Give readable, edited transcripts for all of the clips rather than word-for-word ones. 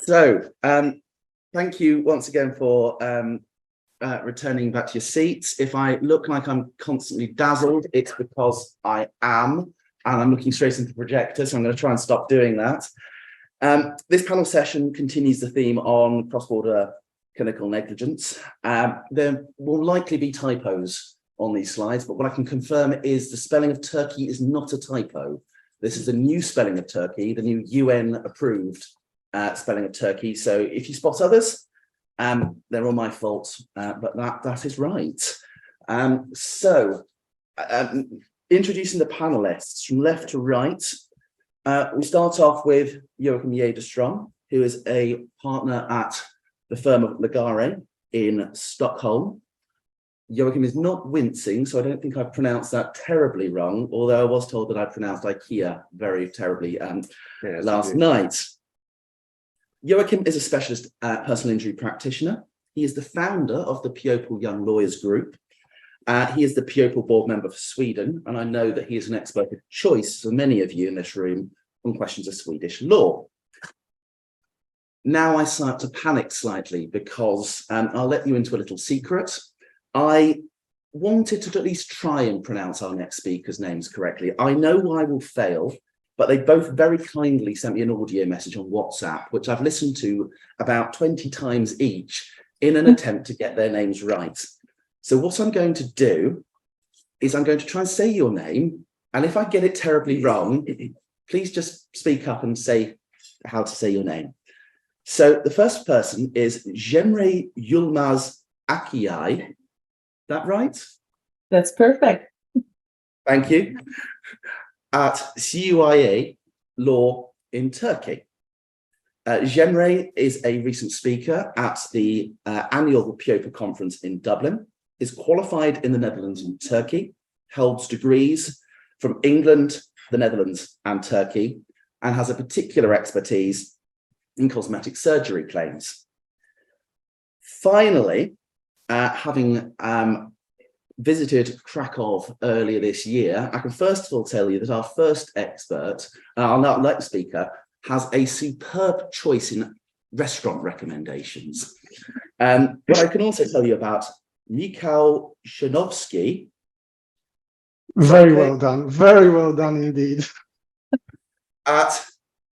So, thank you once again for returning back to your seats. If I look like I'm constantly dazzled, it's because I am, and I'm looking straight into the projector, so I'm going to try and stop doing that. This panel session continues the theme on cross-border clinical negligence. There will likely be typos on these slides, but what I can confirm is the spelling of Turkey is not a typo. This is a new spelling of Turkey, the new UN-approved spelling of Turkey. So if you spot others, they're all my fault, but that is right. Introducing the panelists from left to right, we start off with Joakim Jäderström, who is a partner at the firm of Akyay in Stockholm. Joakim is not wincing, so I don't think I've pronounced that terribly wrong, although I was told that I pronounced Akyay very terribly last night. Joakim is a specialist personal injury practitioner. He is the founder of the Pupil Young Lawyers Group. He is the Pupil board member for Sweden, and I know that he is an expert of choice for many of you in this room on questions of Swedish law. Now I start to panic slightly because I'll let you into a little secret. I wanted to at least try and pronounce our next speakers' names correctly. I know I will fail, but they both very kindly sent me an audio message on WhatsApp, which I've listened to about 20 times each in an attempt to get their names right. So what I'm going to do is I'm going to try and say your name, and if I get it terribly wrong, please just speak up and say how to say your name. So the first person is Cemre Yilmaz Akyay. That right? That's perfect. Thank you. At CUIA Law in Turkey. Cemre is a recent speaker at the annual Pupil conference in Dublin, is qualified in the Netherlands and Turkey, holds degrees from England, the Netherlands and Turkey, and has a particular expertise in cosmetic surgery claims. Finally, having visited Krakow earlier this year, I can first of all tell you that our first expert, our next speaker, has a superb choice in restaurant recommendations. What I can also tell you about Michał Krzanowski. Very well done indeed. At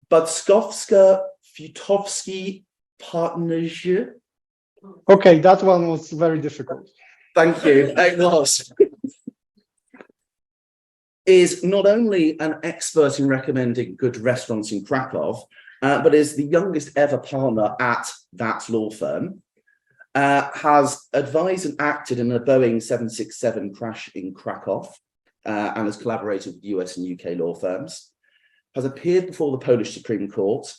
Budskowska Futowski Partnership. Okay, that one was very difficult. Thank you. It was. Is not only an expert in recommending good restaurants in Krakow, but is the youngest ever partner at that law firm. Has advised and acted in a Boeing 767 crash in Krakow, and has collaborated with US and UK law firms. Has appeared before the Polish Supreme Court,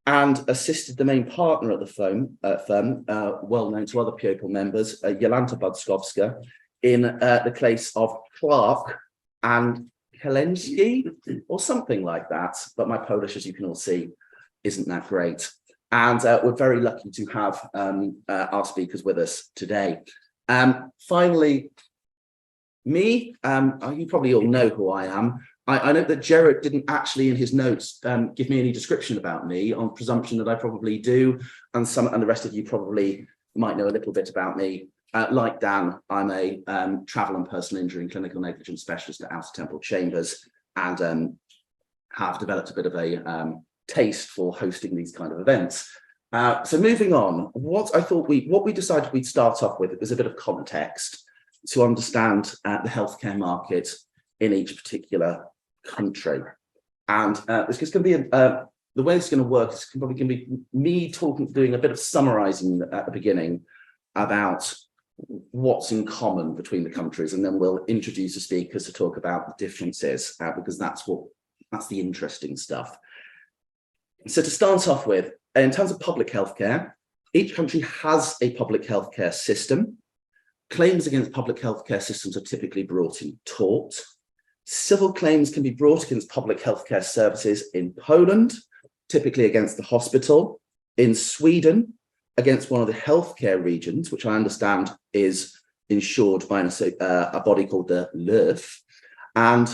and assisted the main partner at the firm, well known to other Pupil members, Jolanta Budskowska, in the case of Clark and Kalenski, or something like that. But my Polish, as you can all see, isn't that great. And we're very lucky to have our speakers with us today. Finally, me, you probably all know who I am. I know that Jared didn't actually in his notes give me any description about me, on presumption that I probably do, and the rest of you probably might know a little bit about me. Like Dan, I'm a travel and personal injury and clinical negligence specialist at Outer Temple Chambers, and have developed a bit of a taste for hosting these kind of events. So moving on, what we decided we'd start off with was a bit of context to understand the healthcare market in each particular country. And this is going to be the way it's going to work is probably going to be me doing a bit of summarizing at the beginning about what's in common between the countries, and then we'll introduce the speakers to talk about the differences, because that's the interesting stuff. So to start off with, in terms of public healthcare, each country has a public healthcare system. Claims against public healthcare systems are typically brought in tort. Civil claims can be brought against public healthcare services in Poland, typically against the hospital. In Sweden, against one of the healthcare regions, which I understand is insured by a body called the LÖF. And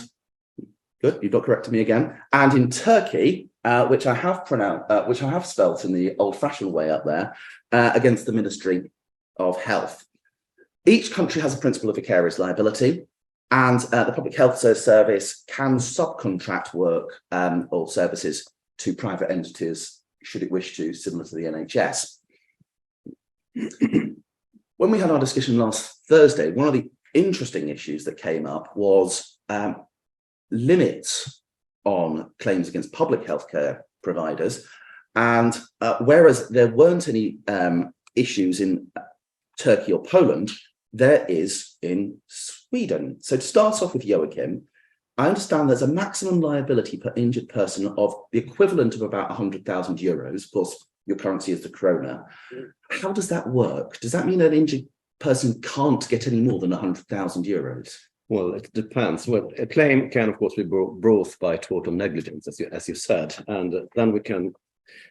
good, you've not corrected me again. And in Turkey, which I have spelt in the old-fashioned way up there, against the Ministry of Health. Each country has a principle of vicarious liability, and the Public Health Service can subcontract work or services to private entities, should it wish to, similar to the NHS. When we had our discussion last Thursday, one of the interesting issues that came up was limits on claims against public healthcare providers. And whereas there weren't any issues in Turkey or Poland, there is in Sweden. So to start off with Joakim, I understand there's a maximum liability per injured person of the equivalent of about 100,000 euros. Of course, your currency is the krona. How does that work? Does that mean an injured person can't get any more than 100,000 euros? Well, it depends. Well, a claim can, of course, be brought by tort or negligence, as you said, and then we can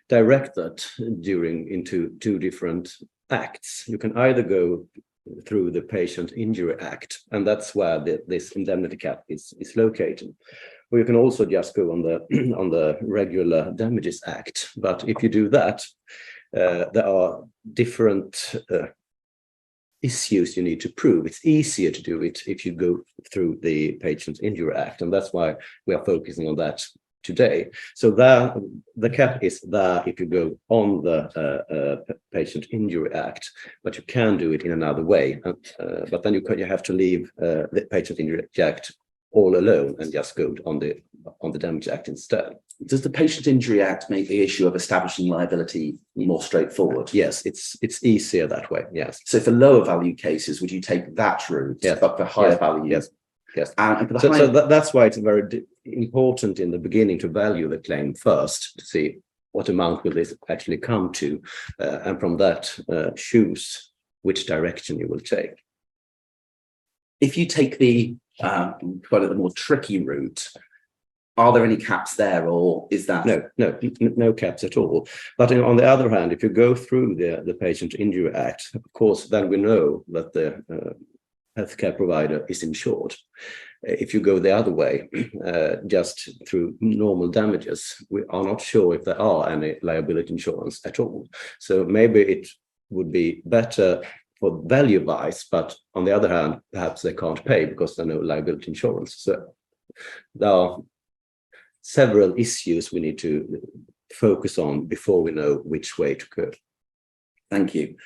direct that into two different acts. You can either go through the Patient Injury Act, and that's where this indemnity cap is located. Or you can also just go on the regular Damages Act. But if you do that, there are different issues you need to prove. It's easier to do it if you go through the Patient Injury Act, and that's why we are focusing on that today. So there, the cap is there if you go on the Patient Injury Act, but you can do it in another way. But then you have to leave the Patient Injury Act all alone and just go on the Damage Act instead. Does the Patient Injury Act make the issue of establishing liability more straightforward? Yes, it's easier that way. Yes. So for lower value cases, would you take that route? Yes. But for higher value? Yes. Yes. And for the So higher... that's why it's very important in the beginning to value the claim first to see what amount will this actually come to, and from that choose which direction you will take. If you take the more tricky route, are there any caps there, or is that no caps at all? But on the other hand, if you go through the Patient Injury Act, of course, then we know that the healthcare provider is insured. If you go the other way, just through normal damages, we are not sure if there are any liability insurance at all. So maybe it would be better for value-wise, but on the other hand, perhaps they can't pay because there are no liability insurance. So there are several issues we need to focus on before we know which way to go. Thank you.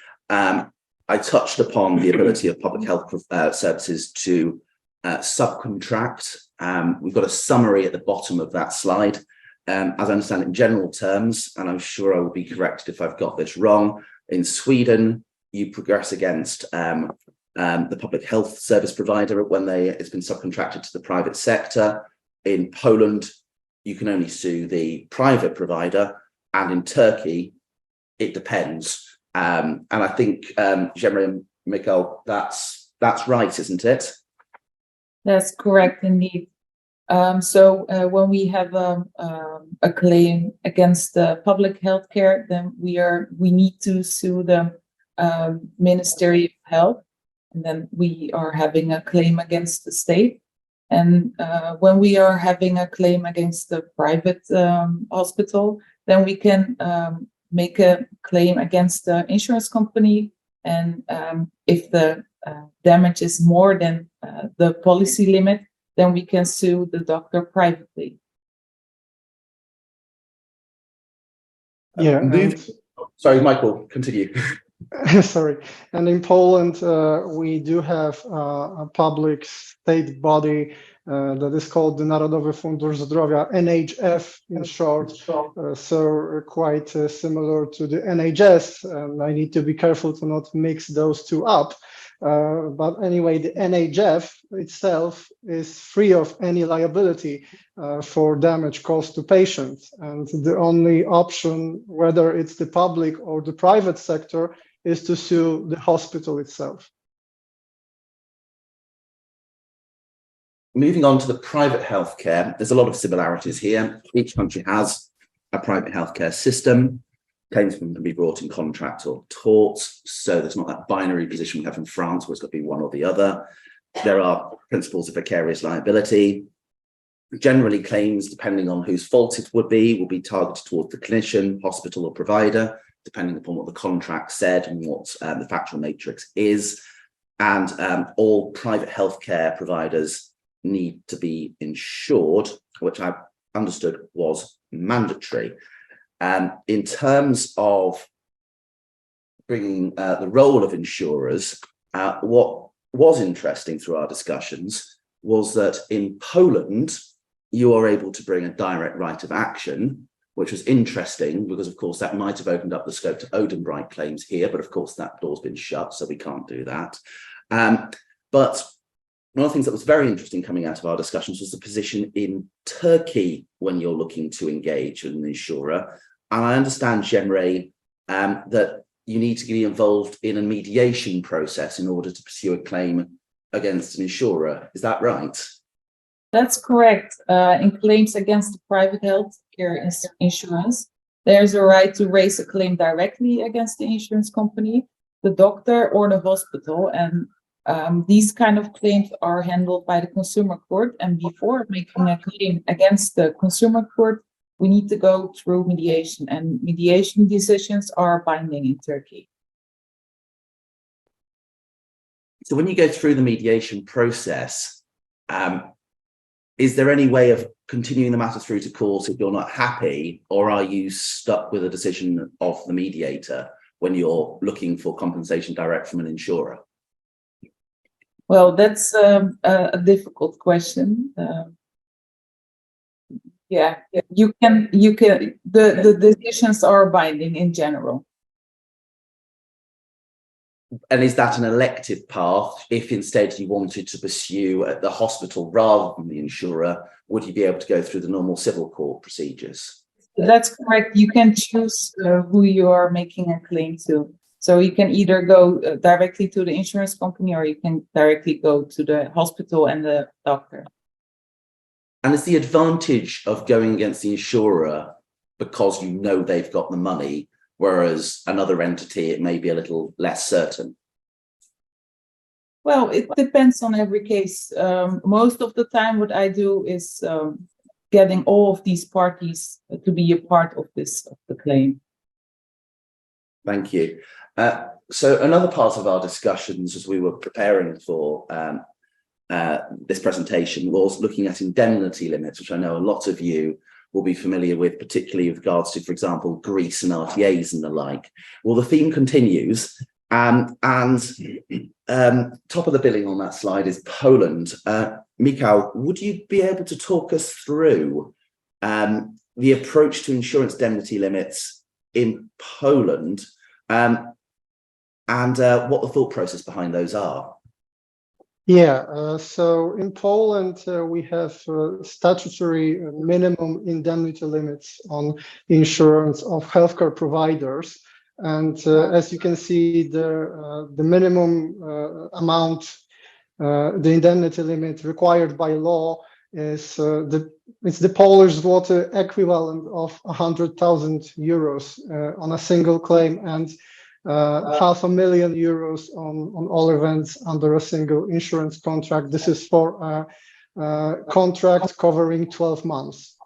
I touched upon the ability of public health services to subcontract. We've got a summary at the bottom of that slide. As I understand it in general terms, and I'm sure I will be corrected if I've got this wrong, in Sweden, you progress against the public health service provider when it's been subcontracted to the private sector. In Poland, you can only sue the private provider, and in Turkey, it depends. And I think, Cemre and Michał, that's right, isn't it? That's correct, indeed. So when we have a claim against the public healthcare, then we need to sue the Ministry of Health, and then we are having a claim against the state. And when we are having a claim against the private hospital, then we can make a claim against the insurance company. And if the damage is more than the policy limit, then we can sue the doctor privately. Yeah. Sorry, Michael, continue. Sorry. And in Poland, we do have a public state body that is called the Narodowy Fundusz Zdrowia, NHF in short. So quite similar to the NHS. And I need to be careful to not mix those two up. But anyway, the NHF itself is free of any liability for damage caused to patients. And the only option, whether it's the public or the private sector, is to sue the hospital itself. Moving on to the private healthcare, there's a lot of similarities here. Each country has a private healthcare system. Claims can be brought in contract or torts, so there's not that binary position we have in France where it's got to be one or the other. There are principles of vicarious liability. Generally, claims, depending on whose fault it would be targeted towards the clinician, hospital, or provider, depending upon what the contract said and what the factual matrix is. And all private healthcare providers need to be insured, which I understood was mandatory. In terms of bringing the role of insurers, what was interesting through our discussions was that in Poland, you are able to bring a direct right of action, which was interesting because, of course, that might have opened up the scope to Odenbright claims here, but of course that door's been shut, so we can't do that. But one of the things that was very interesting coming out of our discussions was the position in Turkey when you're looking to engage with an insurer. And I understand, Cemre, that you need to be involved in a mediation process in order to pursue a claim against an insurer. Is that right? That's correct. In claims against the private health care insurance, there's a right to raise a claim directly against the insurance company, the doctor, or the hospital. And these kind of claims are handled by the consumer court. And before making a claim against the consumer court, we need to go through mediation, and mediation decisions are binding in Turkey. So when you go through the mediation process, is there any way of continuing the matter through to court if you're not happy, or are you stuck with a decision of the mediator when you're looking for compensation direct from an insurer? Well, that's a difficult question. Yeah, you can. The decisions are binding in general. And is that an elective path? If instead you wanted to pursue at the hospital rather than the insurer, would you be able to go through the normal civil court procedures? That's correct. You can choose who you are making a claim to. So you can either go directly to the insurance company, or you can directly go to the hospital and the doctor. And is the advantage of going against the insurer because you know they've got the money, whereas another entity, it may be a little less certain? Well, it depends on every case. Most of the time, what I do is getting all of these parties to be a part of the claim. Thank you. So another part of our discussions as we were preparing for this presentation was looking at indemnity limits, which I know a lot of you will be familiar with, particularly with regards to, for example, Greece and RTAs and the like. Well, the theme continues, and top of the billing on that slide is Poland. Michał, would you be able to talk us through the approach to insurance indemnity limits in Poland and what the thought process behind those are? Yeah, so in Poland, we have statutory minimum indemnity limits on insurance of healthcare providers. And as you can see, the minimum amount, the indemnity limit required by law is it's the Polish zloty equivalent of 100,000 euros on a single claim, and €500,000 on all events under a single insurance contract. This is for a contract covering 12 months.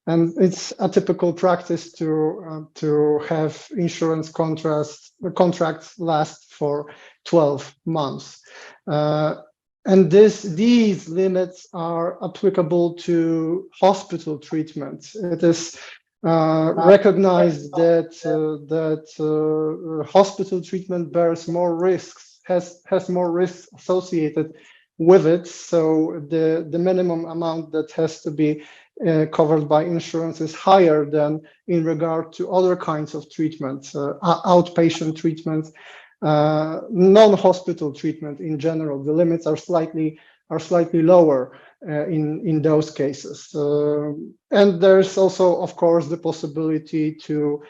And it's a typical practice to have insurance contracts last for 12 months. And these limits are applicable to hospital treatment. It is recognized that hospital treatment bears more risks, has more risks associated with it. So the minimum amount that has to be covered by insurance is higher than in regard to other kinds of treatment, outpatient treatment, non-hospital treatment in general. The limits are slightly lower in those cases. And there's also, of course, the possibility to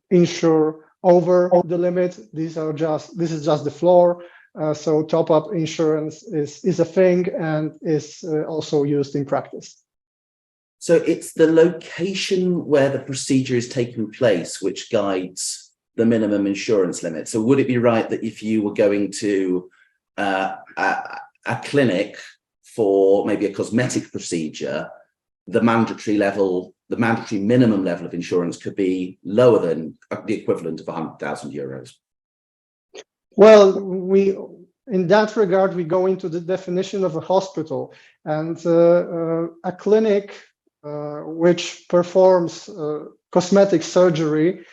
insure over the limit. This is just the floor. So top-up insurance is a thing and is also used in practice. So it's the location where the procedure is taking place which guides the minimum insurance limit. So would it be right that if you were going to a clinic for maybe a cosmetic procedure, the mandatory minimum level of insurance could be lower than the equivalent of 100,000 euros? Well, in that regard, we go into the definition of a hospital, and a clinic which performs cosmetic surgery,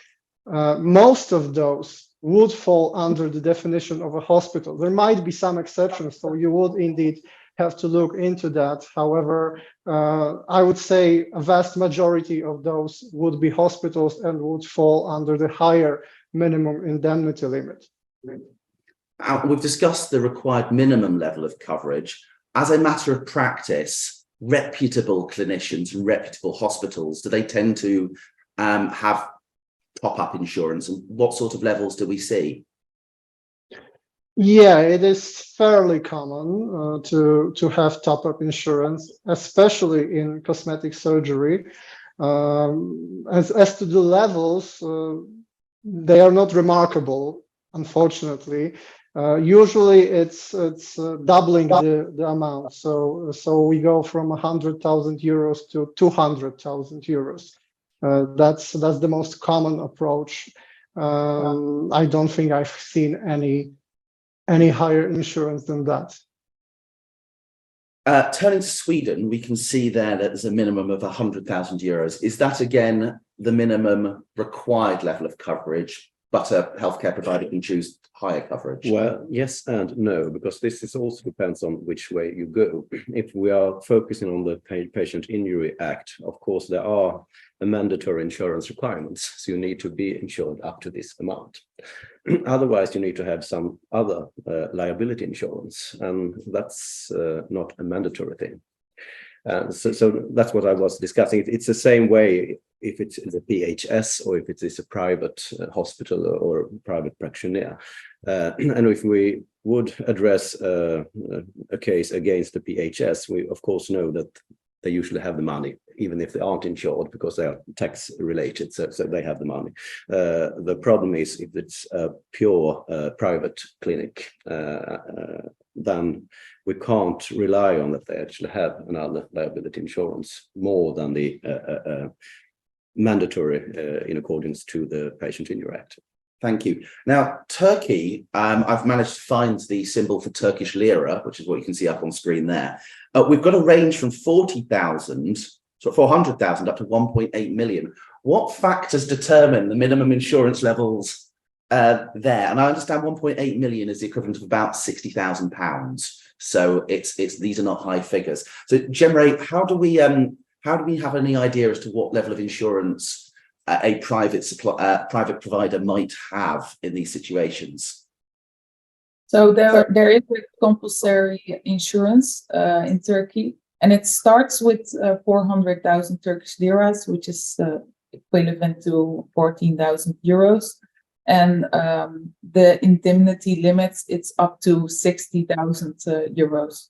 most of those would fall under the definition of a hospital. There might be some exceptions, so you would indeed have to look into that. However, I would say a vast majority of those would be hospitals and would fall under the higher minimum indemnity limit. We've discussed the required minimum level of coverage. As a matter of practice, reputable clinicians and reputable hospitals, do they tend to have top-up insurance, and what sort of levels do we see? Yeah, it is fairly common to have top-up insurance, especially in cosmetic surgery. As to the levels, they are not remarkable, unfortunately. Usually it's doubling the amount. So we go from 100,000 euros to 200,000 euros. That's the most common approach. I don't think I've seen any higher insurance than that. Turning to Sweden, we can see there that there's a minimum of 100,000 euros. Is that again the minimum required level of coverage, but a healthcare provider can choose higher coverage? Well, yes and no, because this is also depends on which way you go. If we are focusing on the Patient Injury Act, of course, there are mandatory insurance requirements. So you need to be insured up to this amount. Otherwise, you need to have some other liability insurance, and that's not a mandatory thing. So that's what I was discussing. It's the same way if it's a PHS or if it is a private hospital or private practitioner. And if we would address a case against the PHS, we of course know that they usually have the money, even if they aren't insured, because they are tax related, so they have the money. The problem is if it's a pure private clinic, then we can't rely on that they actually have another liability insurance more than the mandatory in accordance to the Patient Injury Act. Thank you. Now, Turkey, I've managed to find the symbol for Turkish lira, which is what you can see up on screen there. We've got a range from 40,000, so 400,000 up to 1.8 million. What factors determine the minimum insurance levels there? And I understand 1.8 million is the equivalent of about £60,000. So these are not high figures. So Cemre, how do we have any idea as to what level of insurance a private provider might have in these situations? So there is a compulsory insurance in Turkey, and it starts with 400,000 Turkish liras, which is equivalent to 14,000 euros. And the indemnity limits, it's up to 60,000 euros.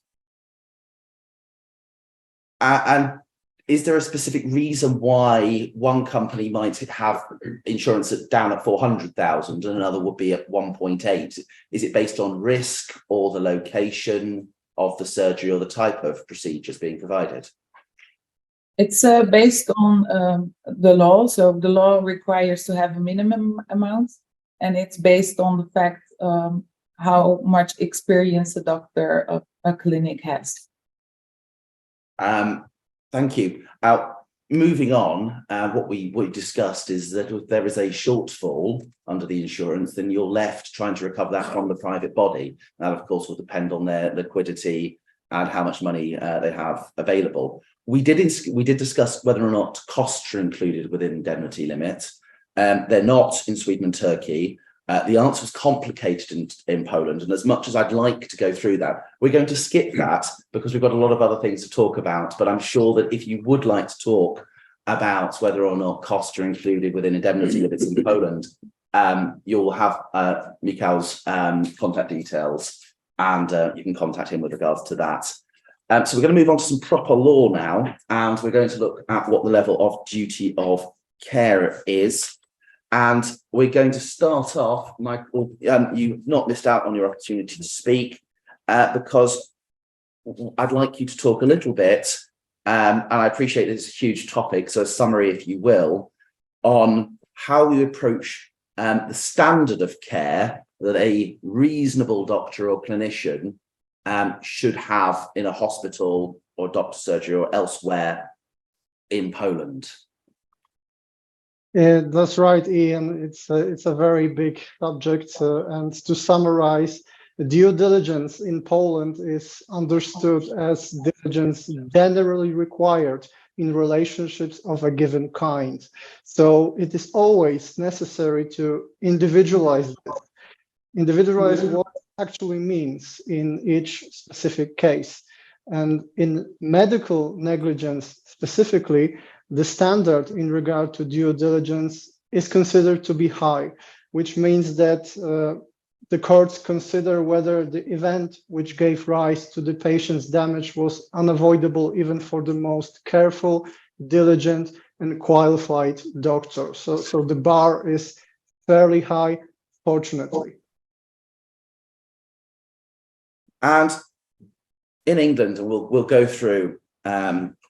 And is there a specific reason why one company might have insurance down at 400,000 and another would be at 1.8? Is it based on risk or the location of the surgery or the type of procedures being provided? It's based on the law. So the law requires to have a minimum amount, and it's based on the fact how much experience a doctor of a clinic has. Thank you. Moving on, what we discussed is that if there is a shortfall under the insurance, then you're left trying to recover that from the private body. That, of course, will depend on their liquidity and how much money they have available. We did discuss whether or not costs are included within indemnity limits. They're not in Sweden and Turkey. The answer is complicated in Poland, and as much as I'd like to go through that, we're going to skip that because we've got a lot of other things to talk about. But I'm sure that if you would like to talk about whether or not costs are included within indemnity limits in Poland, you'll have Michał's contact details, and you can contact him with regards to that. So we're going to move on to some proper law now, and we're going to look at what the level of duty of care is. And we're going to start off, Michael, you've not missed out on your opportunity to speak because I'd like you to talk a little bit and I appreciate it's a huge topic, so a summary, if you will, on how we approach the standard of care that a reasonable doctor or clinician should have in a hospital or doctor surgery or elsewhere in Poland. Yeah, that's right, Ian. It's a very big subject, and to summarize, due diligence in Poland is understood as diligence generally required in relationships of a given kind. So it is always necessary to individualize what it actually means in each specific case. And in medical negligence specifically, the standard in regard to due diligence is considered to be high, which means that the courts consider whether the event which gave rise to the patient's damage was unavoidable even for the most careful, diligent, and qualified doctor. So the bar is fairly high, fortunately. And in England, and we'll go through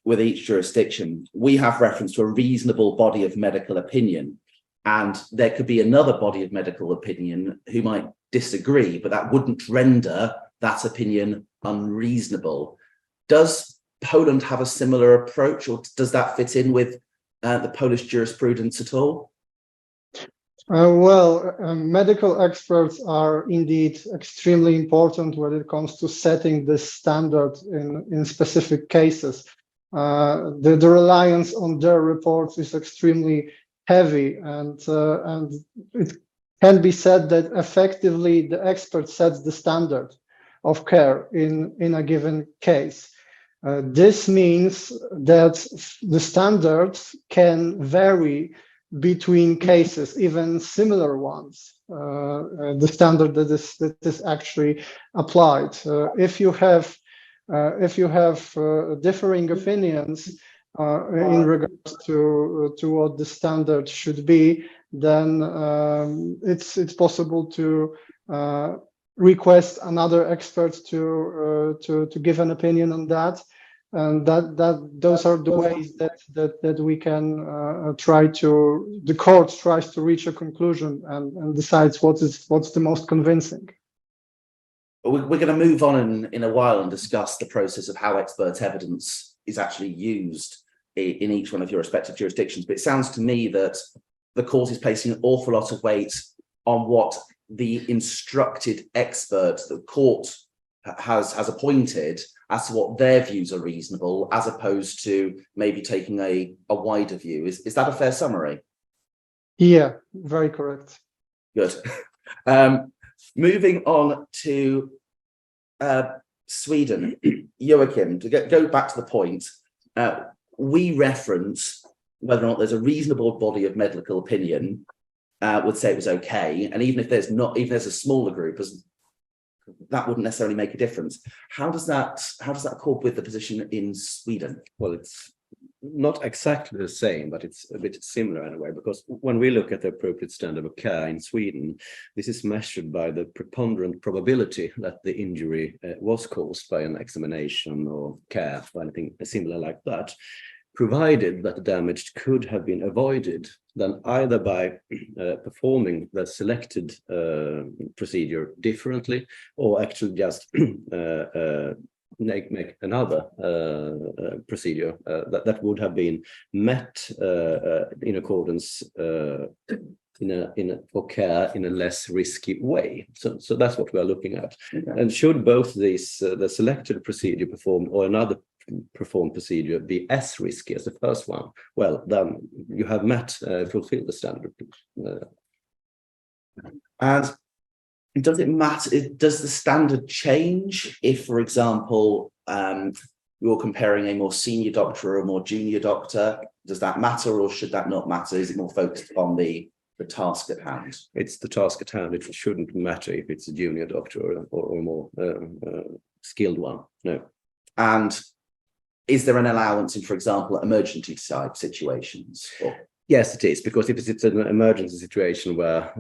with each jurisdiction, we have reference to a reasonable body of medical opinion, and there could be another body of medical opinion who might disagree, but that wouldn't render that opinion unreasonable. Does Poland have a similar approach, or does that fit in with the Polish jurisprudence at all? Medical experts are indeed extremely important when it comes to setting the standard in specific cases. The reliance on their reports is extremely heavy, and it can be said that effectively the expert sets the standard of care in a given case. This means that the standards can vary between cases, even similar ones. The standard that is actually applied. If you have differing opinions in regards to what the standard should be, then it's possible to request another expert to give an opinion on that, and those are the ways that we can the court tries to reach a conclusion and decides what's the most convincing. We're going to move on in a while and discuss the process of how expert evidence is actually used in each one of your respective jurisdictions. But it sounds to me that the court is placing an awful lot of weight on what the instructed experts the court has appointed as to what their views are reasonable, as opposed to maybe taking a wider view. Is that a fair summary? Yeah, very correct. Good. Moving on to Sweden, Joakim, to go back to the point, we reference whether or not there's a reasonable body of medical opinion would say it was okay, and even if there's a smaller group, that wouldn't necessarily make a difference. How does that accord with the position in Sweden? Well, it's not exactly the same, but it's a bit similar anyway, because when we look at the appropriate standard of care in Sweden, this is measured by the preponderant probability that the injury was caused by an examination or care or anything similar like that, provided that the damage could have been avoided, then either by performing the selected procedure differently, or actually just make another procedure that would have been met in accordance for care in a less risky way. So that's what we are looking at. Okay. And should both these the selected procedure performed or another performed procedure be as risky as the first one, well, then you have fulfilled the standard. And does it matter? Does the standard change if, for example, you're comparing a more senior doctor or a more junior doctor? Does that matter, or should that not matter? Is it more focused on the task at hand? It's the task at hand. It shouldn't matter if it's a junior doctor or a more skilled one. No. And is there an allowance in, for example, emergency type situations? Yes, it is, because if it's an emergency situation where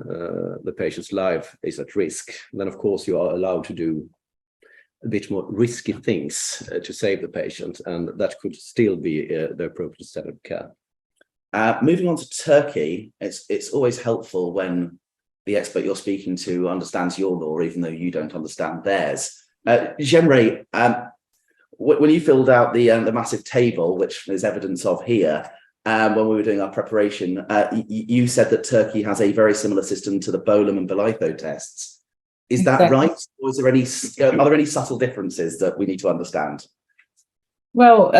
the patient's life is at risk, then of course you are allowed to do a bit more risky things to save the patient, and that could still be the appropriate standard of care. Moving on to Turkey, it's always helpful when the expert you're speaking to understands your law, even though you don't understand theirs. Cemre, when you filled out the massive table, which there's evidence of here, when we were doing our preparation, you said that Turkey has a very similar system to the Bolam and Belitho tests. Is that Exactly. right, or is there are there any subtle differences that we need to understand? Well,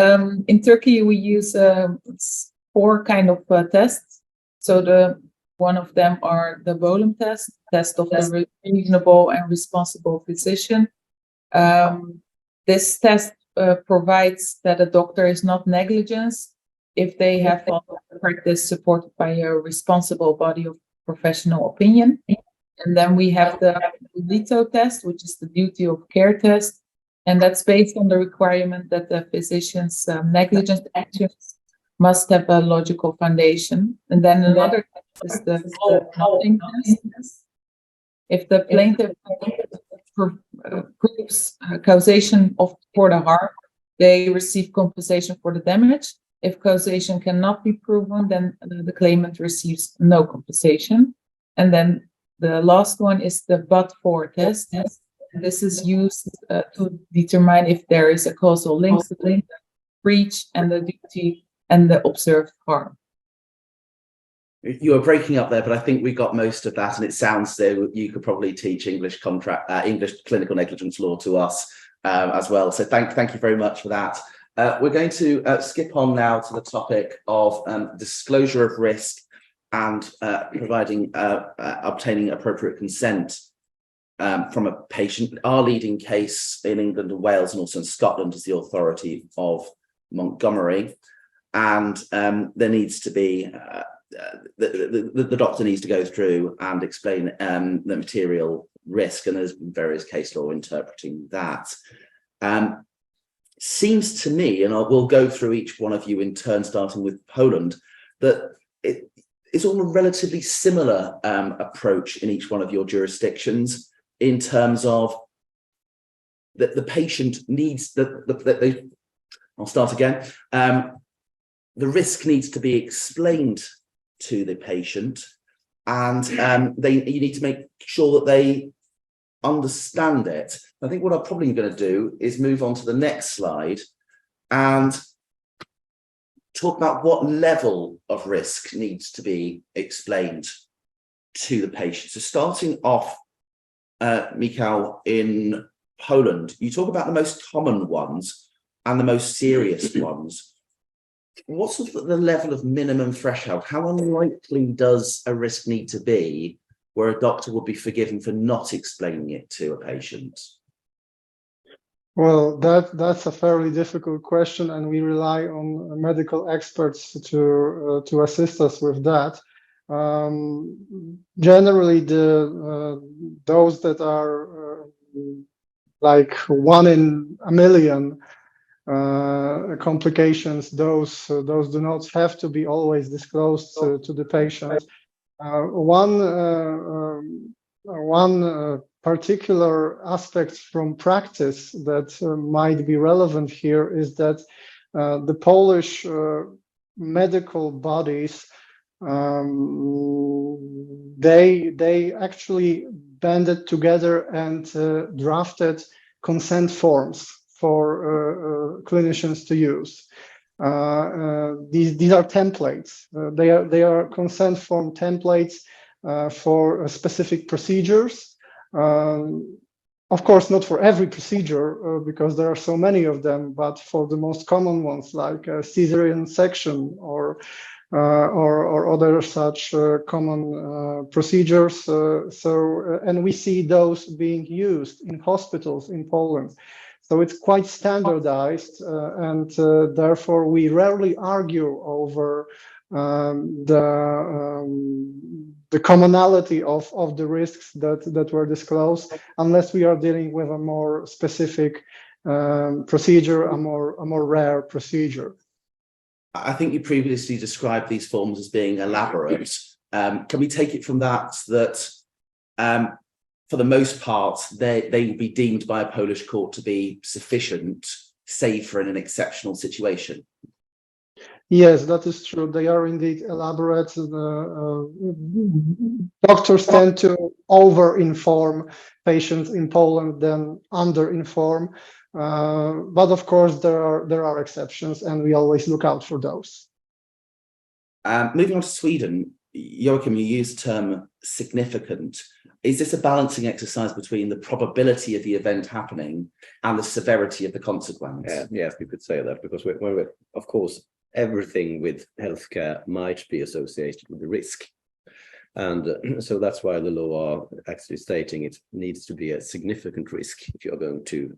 in Turkey, we use 4 kind of tests. So one of them are the Bolam test of the reasonable and responsible physician. This test provides that a doctor is not negligent if they have followed a practice supported by a responsible body of professional opinion. And then we have the Belitho test, which is the duty of care test. And that's based on the requirement that the physician's negligent actions must have a logical foundation. And then another test is the helping test. If the plaintiff proves causation for the harm, they receive compensation for the damage. If causation cannot be proven, then the claimant receives no compensation. And then the last one is the but-for test. This is used to determine if there is a causal link between the breach and the duty and the observed harm. You were breaking up there, but I think we got most of that, and it sounds so you could probably teach English clinical negligence law to us as well. So thank you very much for that. We're going to skip on now to the topic of disclosure of risk and obtaining appropriate consent from a patient. Our leading case in England and Wales and also in Scotland is the authority of Montgomery, and there needs to be the doctor needs to go through and explain the material risk, and there's various case law interpreting that. Seems to me, and we'll go through each one of you in turn, starting with Poland, that it's all a relatively similar approach in each one of your jurisdictions in terms of that the patient needs I'll start again. The risk needs to be explained to the patient, and you need to make sure that they understand it. I think what I'm probably going to do is move on to the next slide and talk about what level of risk needs to be explained to the patient. So starting off, Michał, in Poland, you talk about the most common ones and the most serious ones. What's the level of minimum threshold? How unlikely does a risk need to be where a doctor would be forgiven for not explaining it to a patient? Well, that's a fairly difficult question, and we rely on medical experts to assist us with that. Generally, those that are like 1 in a million complications, those do not have to be always disclosed to the patient. One particular aspect from practice that might be relevant here is that the Polish medical bodies, they actually banded together and drafted consent forms for clinicians to use. These are templates. They are consent form templates for specific procedures. Of course, not for every procedure because there are so many of them, but for the most common ones like cesarean section or other such common procedures. And we see those being used in hospitals in Poland. So it's quite standardized, and therefore we rarely argue over the commonality of the risks that were disclosed, unless we are dealing with a more specific procedure, a more rare procedure. I think you previously described these forms as being elaborate. Can we take it from that for the most part, they will be deemed by a Polish court to be sufficient, save for in an exceptional situation. Yes, that is true. They are indeed elaborate. Doctors tend to over-inform patients in Poland than under-inform. But of course, there are exceptions, and we always look out for those. Moving on to Sweden, Joakim, you used the term significant. Is this a balancing exercise between the probability of the event happening and the severity of the consequence? Yes, we could say that, because when of course, everything with healthcare might be associated with the risk. And so that's why the law are actually stating it needs to be a significant risk if you're going to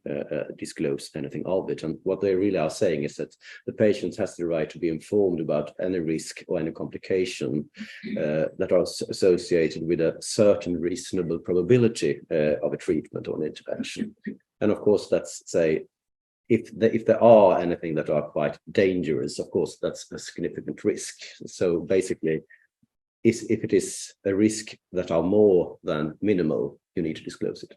disclose anything of it. And what they really are saying is that the patient has the right to be informed about any risk or any complication that are associated with a certain reasonable probability of a treatment or an intervention. And of course, that's say, if there are anything that are quite dangerous, of course, that's a significant risk. So basically, if it is a risk that are more than minimal, you need to disclose it.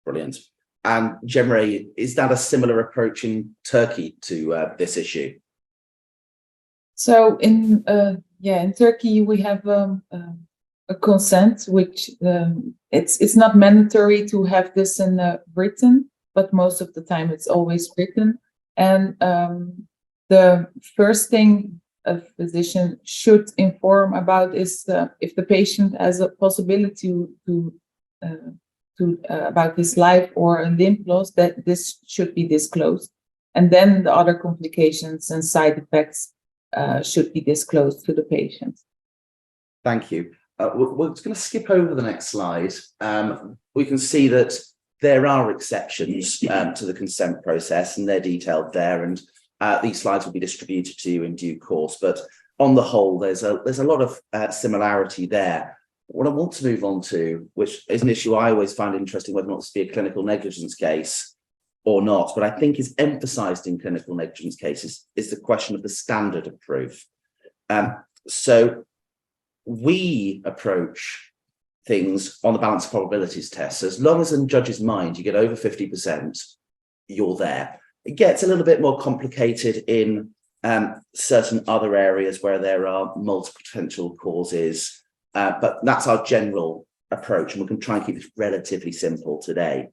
Brilliant. And Cemre, is that a similar approach in Turkey to this issue? So in Turkey we have a consent, which it's not mandatory to have this in written, but most of the time it's always written. And the first thing a physician should inform about is if the patient has a possibility to about his life or a limb loss, that this should be disclosed, and then the other complications and side effects should be disclosed to the patient. Thank you. We're just going to skip over the next slide. We can see that there are exceptions to the consent process, and they're detailed there, and these slides will be distributed to you in due course, but on the whole, there's a lot of similarity there. What I want to move on to, which is an issue I always find interesting, whether or not this be a clinical negligence case or not, but I think is emphasised in clinical negligence cases, is the question of the standard of proof. So we approach things on the balance of probabilities test. So as long as in the judge's mind you get over 50%, you're there. It gets a little bit more complicated in certain other areas where there are multiple potential causes, but that's our general approach, and we can try and keep it relatively simple today.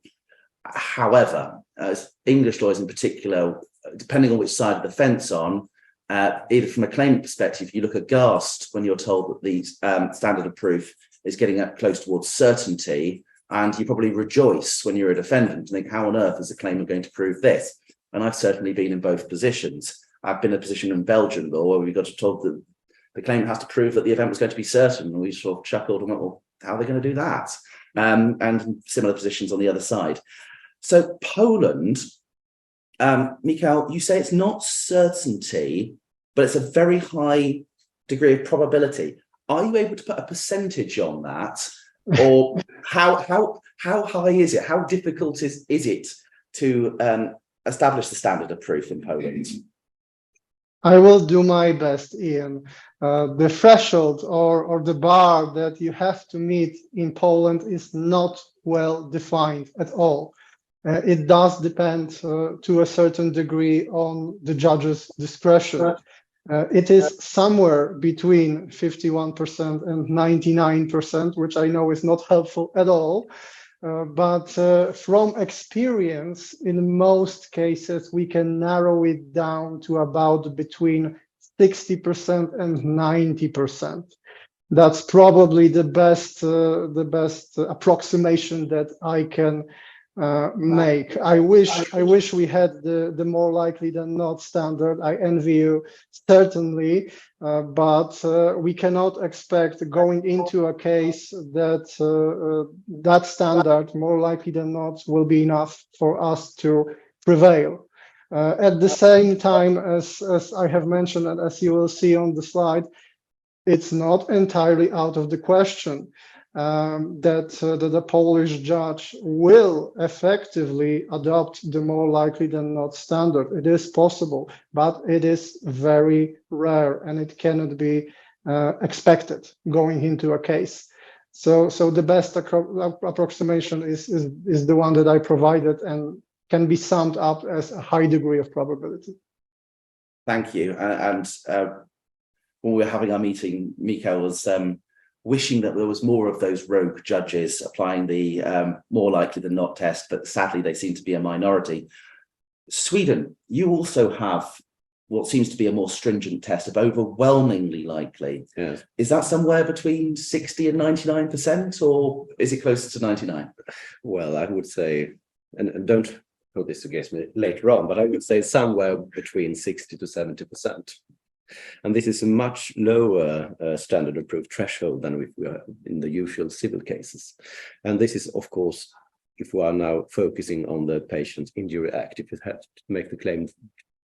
However, as English lawyers in particular, depending on which side of the fence on, either from a claimant perspective, you look aghast when you're told that the standard of proof is getting up close towards certainty, and you probably rejoice when you're a defendant and think, how on earth is the claimant going to prove this? And I've certainly been in both positions. I've been in a position in Belgian law where we got told that the claimant has to prove that the event was going to be certain, and we sort of chuckled and went, well, how are they going to do that? And similar positions on the other side. So Poland, Michał, you say it's not certainty, but it's a very high degree of probability. Are you able to put a percentage on that? Or how high is it? How difficult is it to establish the standard of proof in Poland? I will do my best, Ian. The threshold or the bar that you have to meet in Poland is not well defined at all. It does depend to a certain degree on the judge's discretion. It is somewhere between 51% and 99%, which I know is not helpful at all. But from experience, in most cases, we can narrow it down to about between 60% and 90%. That's probably the best approximation that I can make. I wish we had the more likely than not standard. I envy you, certainly, but we cannot expect going into a case that that standard, more likely than not, will be enough for us to prevail. At the same time, as I have mentioned, and as you will see on the slide, it's not entirely out of the question that the Polish judge will effectively adopt the more likely than not standard. It is possible, but it is very rare, and it cannot be expected going into a case. So the best approximation is the one that I provided and can be summed up as a high degree of probability. Thank you. And when we were having our meeting, Michał was wishing that there was more of those rogue judges applying the more likely than not test, but sadly they seem to be a minority. Sweden, you also have what seems to be a more stringent test of overwhelmingly likely. Yes. Is that somewhere between 60 and 99%, or is it closer to 99? Well, I would say, and don't hold this against me later on, but I would say somewhere between 60 to 70%. And this is a much lower standard of proof threshold than if we are in the usual civil cases. And this is, of course, if we are now focusing on the Patient Injury Act, if you have to make the claim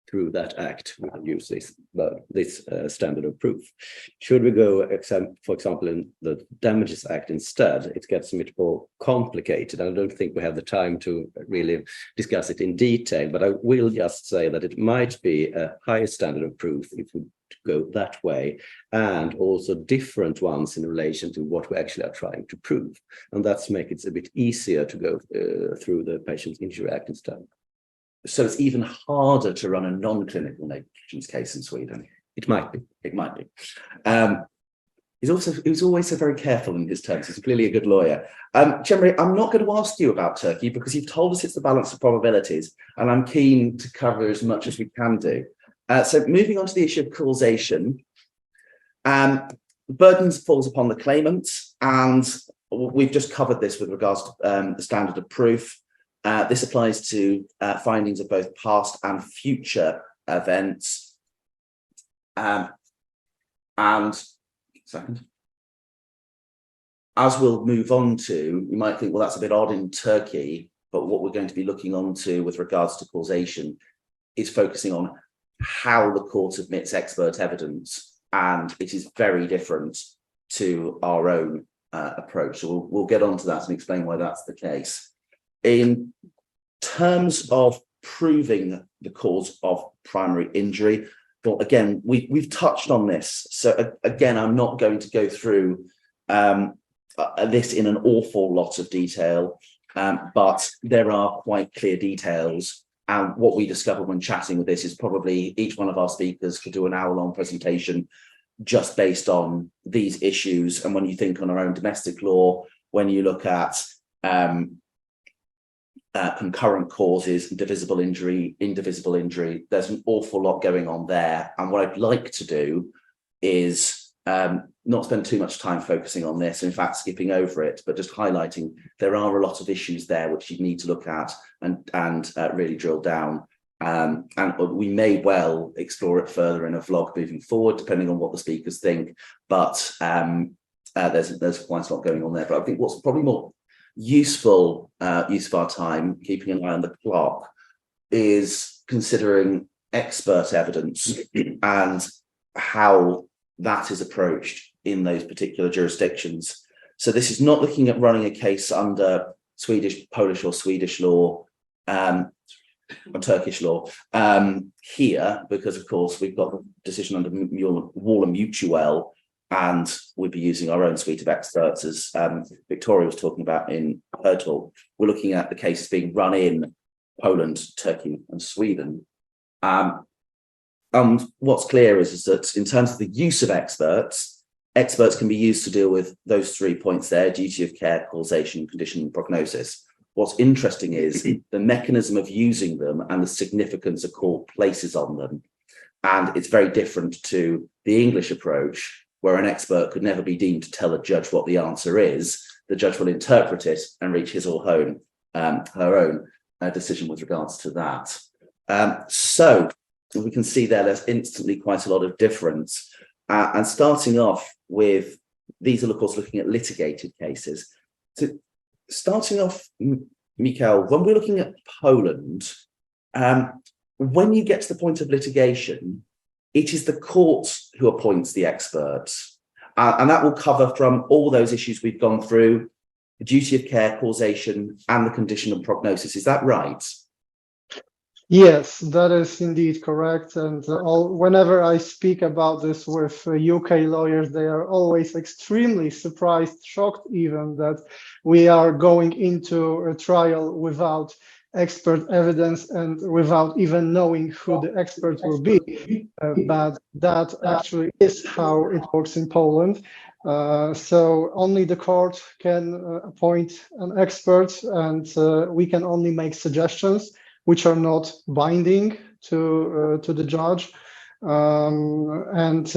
through that act, we can use this standard of proof. Should we go, for example, in the Damages Act instead, it gets a bit more complicated. I don't think we have the time to really discuss it in detail, but I will just say that it might be a higher standard of proof if we go that way, and also different ones in relation to what we actually are trying to prove. And that's make it a bit easier to go through the Patient Injury Act instead. So it's even harder to run a non-clinical negligence case in Sweden. It might be. It might be. He was always so very careful in his terms. He's clearly a good lawyer. Cemre, I'm not going to ask you about Turkey because you've told us it's the balance of probabilities, and I'm keen to cover as much as we can do. So moving on to the issue of causation, burden falls upon the claimant, and we've just covered this with regards to the standard of proof. This applies to findings of both past and future events. And second, as we'll move on to, you might think, well, that's a bit odd in Turkey, but what we're going to be looking on to with regards to causation is focusing on how the court admits expert evidence, and it is very different to our own approach. So we'll get on to that and explain why that's the case. In terms of proving the cause of primary injury, well, again, we've touched on this. So again, I'm not going to go through this in an awful lot of detail, but there are quite clear details. And what we discovered when chatting with this is probably each one of our speakers could do an hour-long presentation just based on these issues. And when you think on our own domestic law, when you look at concurrent causes, divisible injury, indivisible injury, there's an awful lot going on there. And what I'd like to do is not spend too much time focusing on this, in fact, skipping over it, but just highlighting there are a lot of issues there which you need to look at and really drill down. And we may well explore it further in a vlog moving forward, depending on what the speakers think. But there's quite a lot going on there. But I think what's probably more useful use of our time, keeping an eye on the clock, is considering expert evidence and how that is approached in those particular jurisdictions. So this is not looking at running a case under Swedish, Polish or Swedish law, or Turkish law here, because of course we've got the decision under Waller Mutual, and we'd be using our own suite of experts, as Victoria was talking about in her talk. We're looking at the cases being run in Poland, Turkey, and Sweden. And what's clear is that in terms of the use of experts can be used to deal with those 3 points there: duty of care, causation, condition, and prognosis. What's interesting is the mechanism of using them and the significance a court places on them. And it's very different to the English approach, where an expert could never be deemed to tell a judge what the answer is. The judge will interpret it and reach his or her own decision with regards to that. So we can see there's instantly quite a lot of difference. And starting off with, these are of course looking at litigated cases. So starting off, Michał, when we're looking at Poland, when you get to the point of litigation, it is the court who appoints the experts. And that will cover from all those issues we've gone through, the duty of care, causation, and the condition and prognosis. Is that right? Yes, that is indeed correct. And whenever I speak about this with UK lawyers, they are always extremely surprised, shocked even, that we are going into a trial without expert evidence and without even knowing who the expert will be. But that actually is how it works in Poland. So only the court can appoint an expert, and we can only make suggestions which are not binding to the judge. And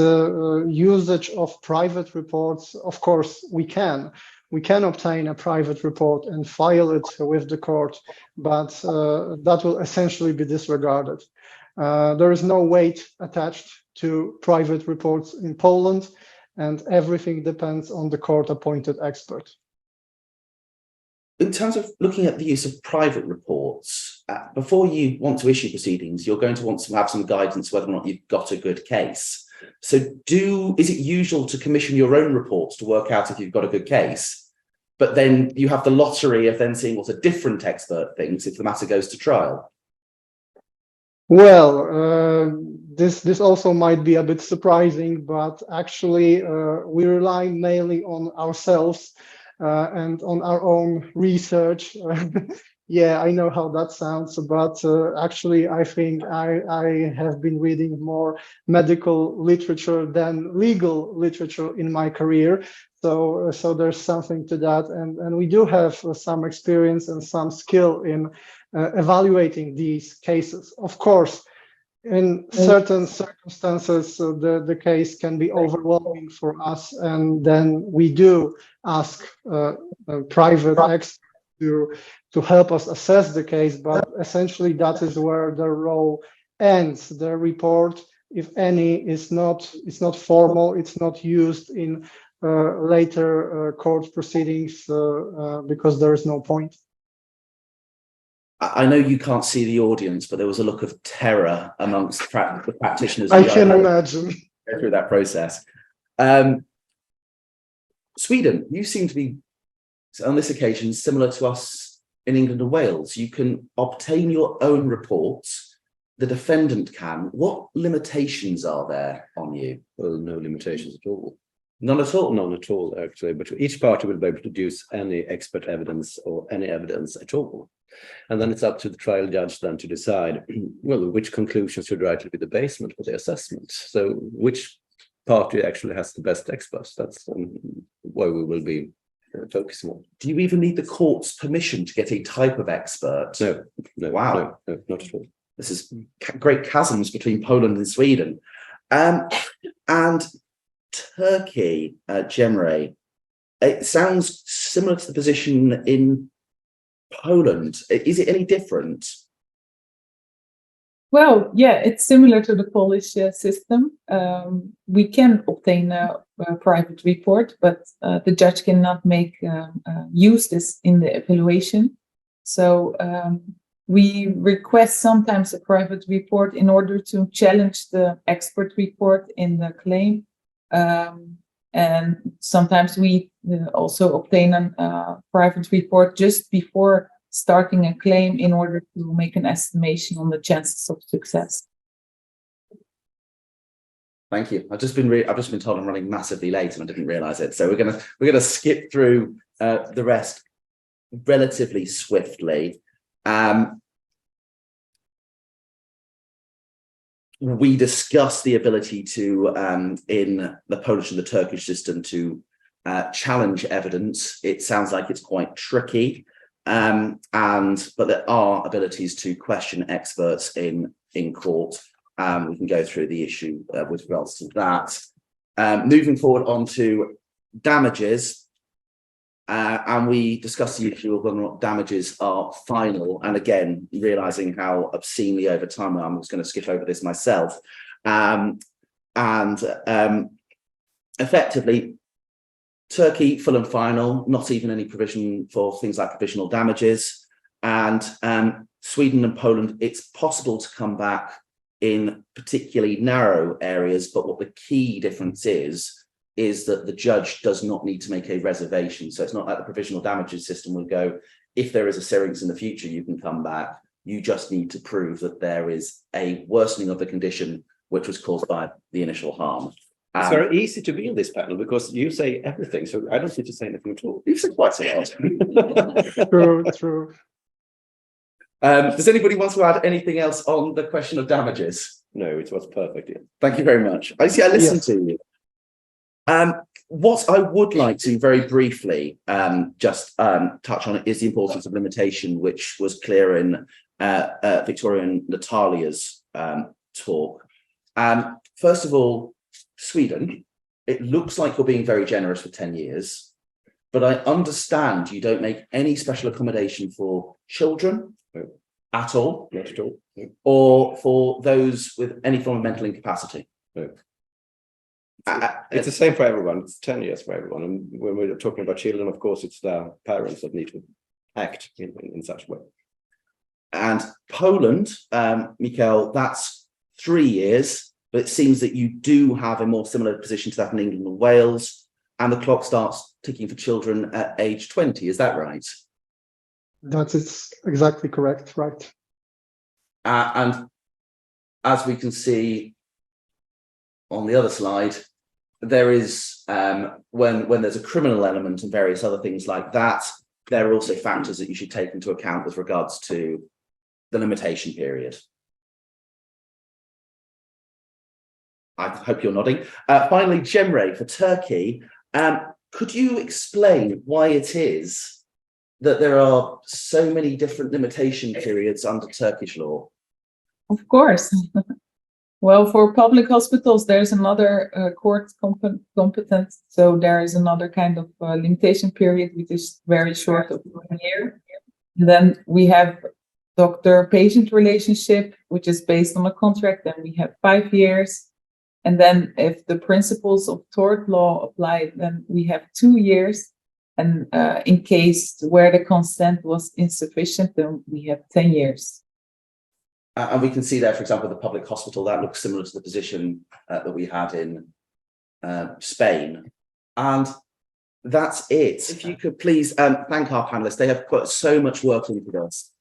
usage of private reports, of course, we can. We can obtain a private report and file it with the court, but that will essentially be disregarded. There is no weight attached to private reports in Poland, and everything depends on the court-appointed expert. In terms of looking at the use of private reports, before you want to issue proceedings, you're going to want to have some guidance whether or not you've got a good case. So is it usual to commission your own reports to work out if you've got a good case, but then you have the lottery of then seeing what a different expert thinks if the matter goes to trial? Well, this also might be a bit surprising, but actually we rely mainly on ourselves and on our own research. Yeah, I know how that sounds, but actually I think I have been reading more medical literature than legal literature in my career. So there's something to that, and we do have some experience and some skill in evaluating these cases. Of course, in certain circumstances, the case can be overwhelming for us, and then we do ask a private expert to help us assess the case, but essentially that is where the role ends. The report, if any, is not formal, it's not used in later court proceedings because there is no point. I know you can't see the audience, but there was a look of terror amongst the practitioners. I can imagine. Go through that process. Sweden, you seem to be, on this occasion, similar to us in England and Wales. You can obtain your own reports. The defendant can. What limitations are there on you? Well, no limitations at all. None at all? None at all, actually. But each party will be able to produce any expert evidence or any evidence at all. And then it's up to the trial judge then to decide, well, which conclusions should rightly be the basement for the assessment. So which party actually has the best experts? That's where we will be focusing on. Do you even need the court's permission to get a type of expert? No. Wow. No, not at all. This is great chasms between Poland and Sweden. And Turkey, Cemre, it sounds similar to the position in Poland. Is it any different? Well, yeah, it's similar to the Polish system. We can obtain a private report, but the judge cannot use this in the evaluation. So we request sometimes a private report in order to challenge the expert report in the claim. And sometimes we also obtain a private report just before starting a claim in order to make an estimation on the chances of success. Thank you. I've just been told I'm running massively late and I didn't realize it. So we're gonna skip through the rest relatively swiftly. We discussed the ability to, in the Polish and the Turkish system, to challenge evidence. It sounds like it's quite tricky, but there are abilities to question experts in court. We can go through the issue with regards to that. Moving forward on to damages. And we discussed the issue of whether or not damages are final. And again, realizing how obscenely over time I'm just going to skip over this myself. Effectively, Turkey, full and final, not even any provision for things like provisional damages. And Sweden and Poland, it's possible to come back in particularly narrow areas, but what the key difference is that the judge does not need to make a reservation. So it's not like the provisional damages system will go, if there is a syrinx in the future, you can come back. You just need to prove that there is a worsening of the condition which was caused by the initial harm. It's very easy to be in this panel because you say everything, so I don't need to say anything at all. You've said quite a lot. True. Does anybody want to add anything else on the question of damages? No, it was perfect. Yeah. Thank you very much. I see. I listened to you. What I would like to very briefly just touch on is the importance of limitation, which was clear in Victoria and Natalia's talk. First of all, Sweden, it looks like you're being very generous with 10 years, but I understand you don't make any special accommodation for children at all, Not at all. No. or for those with any form of mental incapacity. No. It's the same for everyone. It's 10 years for everyone. And when we're talking about children, of course, it's the parents that need to act in such a way. And Poland, Michał, that's 3 years, but it seems that you do have a more similar position to that in England and Wales, and the clock starts ticking for children at age 20. Is that right? That is exactly correct, right? And as we can see on the other slide, there is, when there's a criminal element and various other things like that, there are also factors that you should take into account with regards to the limitation period. I hope you're nodding. Finally, Cemre, for Turkey, could you explain why it is that there are so many different limitation periods under Turkish law? Of course. Well, for public hospitals, there's another court competence. So there is another kind of limitation period, which is very short of 1 year. And then we have doctor-patient relationship, which is based on a contract. Then we have 5 years. And then if the principles of tort law apply, then we have 2 years. And in case where the consent was insufficient, then we have 10 years. And we can see there, for example, the public hospital, that looks similar to the position that we had in Spain. And that's it. If you could please thank our panelists. They have put so much work into this.